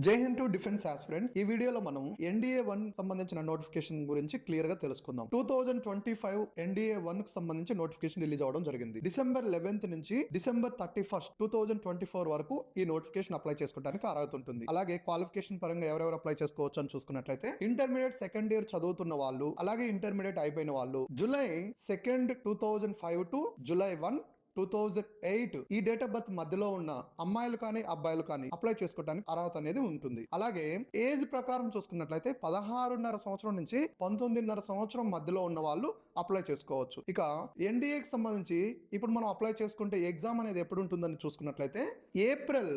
జై Hind to defence aspirants. ఈ వీడియోలో మనం ఎన్డీఏ 1 సంబంధించిన నోటిఫికేషన్ గురించి క్లియర్ గా తెలుసుకుందాం. 2025 ఎన్డీఏ 1 కు సంబంధించి నోటిఫికేషన్ రిలీజ్ అవడం జరిగింది. డిసెంబర్ 11th నుంచి డిసెంబర్ 31st 2024 వరకు ఈ నోటిఫికేషన్ అప్లై చేసుకోవడానికి అర్హత ఉంటుంది. అలాగే క్వాలిఫికేషన్ పరంగా ఎవరెవరు అప్లై చేసుకోవచ్చు అని చూసుకున్నట్లయితే ఇంటర్మీడియట్ సెకండ్ ఇయర్ చదువుతున్న వాళ్ళు, అలాగే ఇంటర్మీడియట్ అయిపోయిన వాళ్ళు జూలై 2nd 2005 టు జూలై 1 2008 ఈ డేట్ ఆఫ్ బర్త్ మధ్యలో ఉన్న అమ్మాయిలు కానీ అబ్బాయిలు కానీ అప్లై చేసుకోవడానికి అర్హత అనేది ఉంటుంది. అలాగే ఏజ్ ప్రకారం చూసుకున్నట్లయితే 16.5 సంవత్సరం నుంచి 19.5 సంవత్సరం మధ్యలో ఉన్న వాళ్ళు అప్లై చేసుకోవచ్చు. ఇక ఎన్డీఏకి సంబంధించి ఇప్పుడు మనం అప్లై చేసుకుంటే ఎగ్జామ్ అనేది ఎప్పుడు ఉంటుందని చూసుకున్నట్లయితే ఏప్రిల్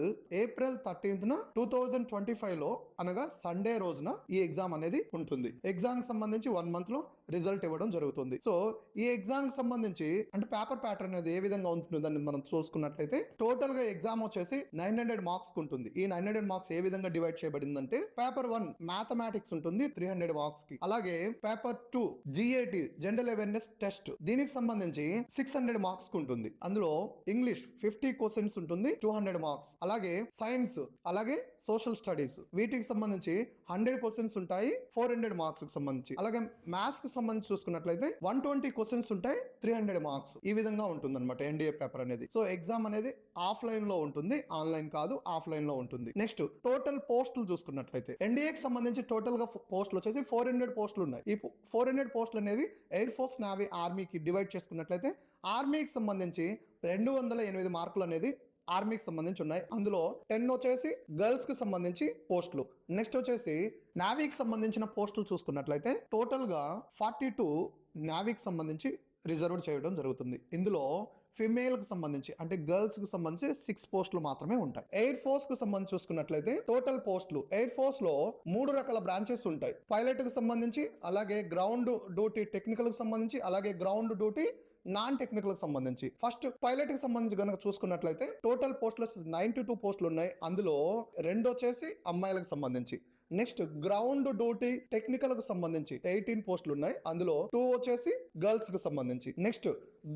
13th 2025 లో అనగా సండే రోజున ఈ ఎగ్జామ్ అనేది ఉంటుంది. ఎగ్జామ్ సంబంధించి 1 month లో రిజల్ట్ ఇవ్వడం జరుగుతుంది. సో ఈ ఎగ్జామ్ సంబంధించి అంటే పేపర్ ప్యాటర్న్ అనేది ఏ విధంగా ఉంటుందని మనం చూసుకున్నట్లయితే టోటల్ గా ఎగ్జామ్ వచ్చేసి 900 మార్క్స్ ఉంటుంది. ఈ 900 మార్క్స్ ఏ విధంగా డివైడ్ చేయబడిందంటే పేపర్ 1 మ్యాథమెటిక్స్ ఉంటుంది 300 మార్క్స్ కి. అలాగే paper 2 GAT general awareness test దీనికి సంబంధించి 600 మార్క్స్ కు ఉంటుంది. అందులో ఇంగ్లీష్ 50 క్వశ్చన్స్ ఉంటుంది 200 మార్క్స్. అలాగే సైన్స్, అలాగే సోషల్ స్టడీస్ వీటికి సంబంధించి 100 క్వశ్చన్స్ ఉంటాయి 400 మార్క్స్ కి సంబంధించి. అలాగే మ్యాథ్స్ కి సంబంధించి చూసుకున్నట్లయితే 120 క్వశ్చన్స్ ఉంటాయి 300 మార్క్స్. ఈ విధంగా ఉంటుంది అనమాట ఎన్డీఏ పేపర్ అనేది. సో ఎగ్జామ్ అనేది ఆఫ్లైన్ లో ఉంటుంది, ఆన్లైన్ కాదు, ఆఫ్లైన్ లో ఉంటుంది. నెక్స్ట్ టోటల్ పోస్టులు చూసుకున్నట్లయితే ఎన్డీఏకి సంబంధించి టోటల్ గా పోస్టులు వచ్చేసి 400 పోస్టులు ఉన్నాయి. ఈ 400 పోస్టులు అనేవి ఎయిర్ ఫోర్స్, నేవీ, ఆర్మీకి డివైడ్ చేసుకున్నట్లయితే ఆర్మీకి సంబంధించి 208 మార్కులు అనేది ఆర్మీకి సంబంధించి ఉన్నాయి. అందులో 10 వచ్చేసి గర్ల్స్ కి సంబంధించి పోస్టులు. నెక్స్ట్ వచ్చేసి నావీకి సంబంధించిన పోస్టులు చూసుకున్నట్లయితే టోటల్ గా 42 నావీకి సంబంధించి రిజర్వ్ చేయడం జరుగుతుంది. ఇందులో ఫిమేల్ కి సంబంధించి అంటే గర్ల్స్ కి సంబంధించి 6 పోస్టులు మాత్రమే ఉంటాయి. ఎయిర్ ఫోర్స్ కు సంబంధించి చూసుకున్నట్లయితే టోటల్ పోస్టులు ఎయిర్ ఫోర్స్ లో 3 రకాల బ్రాంచెస్ ఉంటాయి. పైలట్ కి సంబంధించి, అలాగే గ్రౌండ్ డ్యూటీ టెక్నికల్ కి సంబంధించి, అలాగే గ్రౌండ్ డ్యూటీ నాన్ టెక్నికల్ కి సంబంధించి. ఫస్ట్ పైలట్ కి సంబంధించి కనుక చూసుకున్నట్లయితే టోటల్ పోస్టులు 92 పోస్టులు ఉన్నాయి. అందులో 2 వచ్చేసి అమ్మాయిలకు సంబంధించి. నెక్స్ట్ గ్రౌండ్ డ్యూటీ టెక్నికల్ కు సంబంధించి 18 పోస్టులు ఉన్నాయి. అందులో 2 వచ్చేసి గర్ల్స్ కి సంబంధించి. Next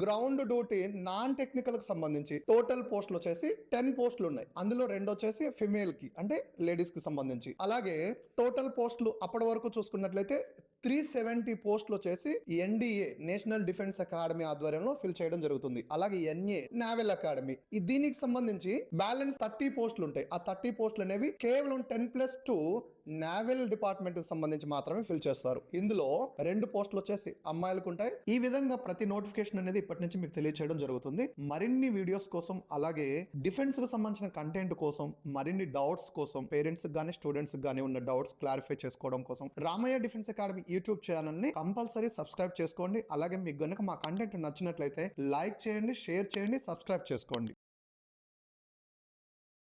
ground duty non technical కు సంబంధించి టోటల్ పోస్టులు వచ్చేసి 10 పోస్టులు ఉన్నాయి. అందులో 2 వచ్చేసి ఫిమేల్ కి అంటే లేడీస్ కి సంబంధించి. అలాగే టోటల్ పోస్టులు అప్పటి వరకు చూసుకున్నట్లయితే 370 పోస్టులు వచ్చేసి ఎన్డీఏ నేషనల్ డిఫెన్స్ అకాడమీ ఆధ్వర్యంలో ఫిల్ చేయడం జరుగుతుంది. అలాగే ఎన్ఏ నావల్ అకాడమీ దీనికి సంబంధించి బ్యాలెన్స్ 30 పోస్టులు ఉంటాయి. ఆ 30 పోస్టులు అనేవి కేవలం 10+2 నావల్ డిపార్ట్మెంట్ కు సంబంధించి మాత్రమే ఫిల్ చేస్తారు. ఇందులో 2 పోస్టులు వచ్చేసి అమ్మాయిలకు ఉంటాయి. ఈ విధంగా ప్రతి నోటిఫికేషన్ అనేది ఇప్పటి నుంచి మీకు తెలియచేయడం జరుగుతుంది. మరిన్ని వీడియోస్ కోసం, అలాగే డిఫెన్స్ కు సంబంధించిన కంటెంట్ కోసం, మరిన్ని డౌట్స్ కోసం, పేరెంట్స్ గానీ స్టూడెంట్స్ గానీ ఉన్న డౌట్స్ క్లారిఫై చేసుకోవడం కోసం Ramayya defence academy YouTube channel ని కంపల్సరీ సబ్స్క్రైబ్ చేసుకోండి. అలాగే మీకు గనుక మా కంటెంట్ నచ్చినట్లయితే లైక్ చేయండి, షేర్ చేయండి, సబ్స్క్రైబ్ చేసుకోండి.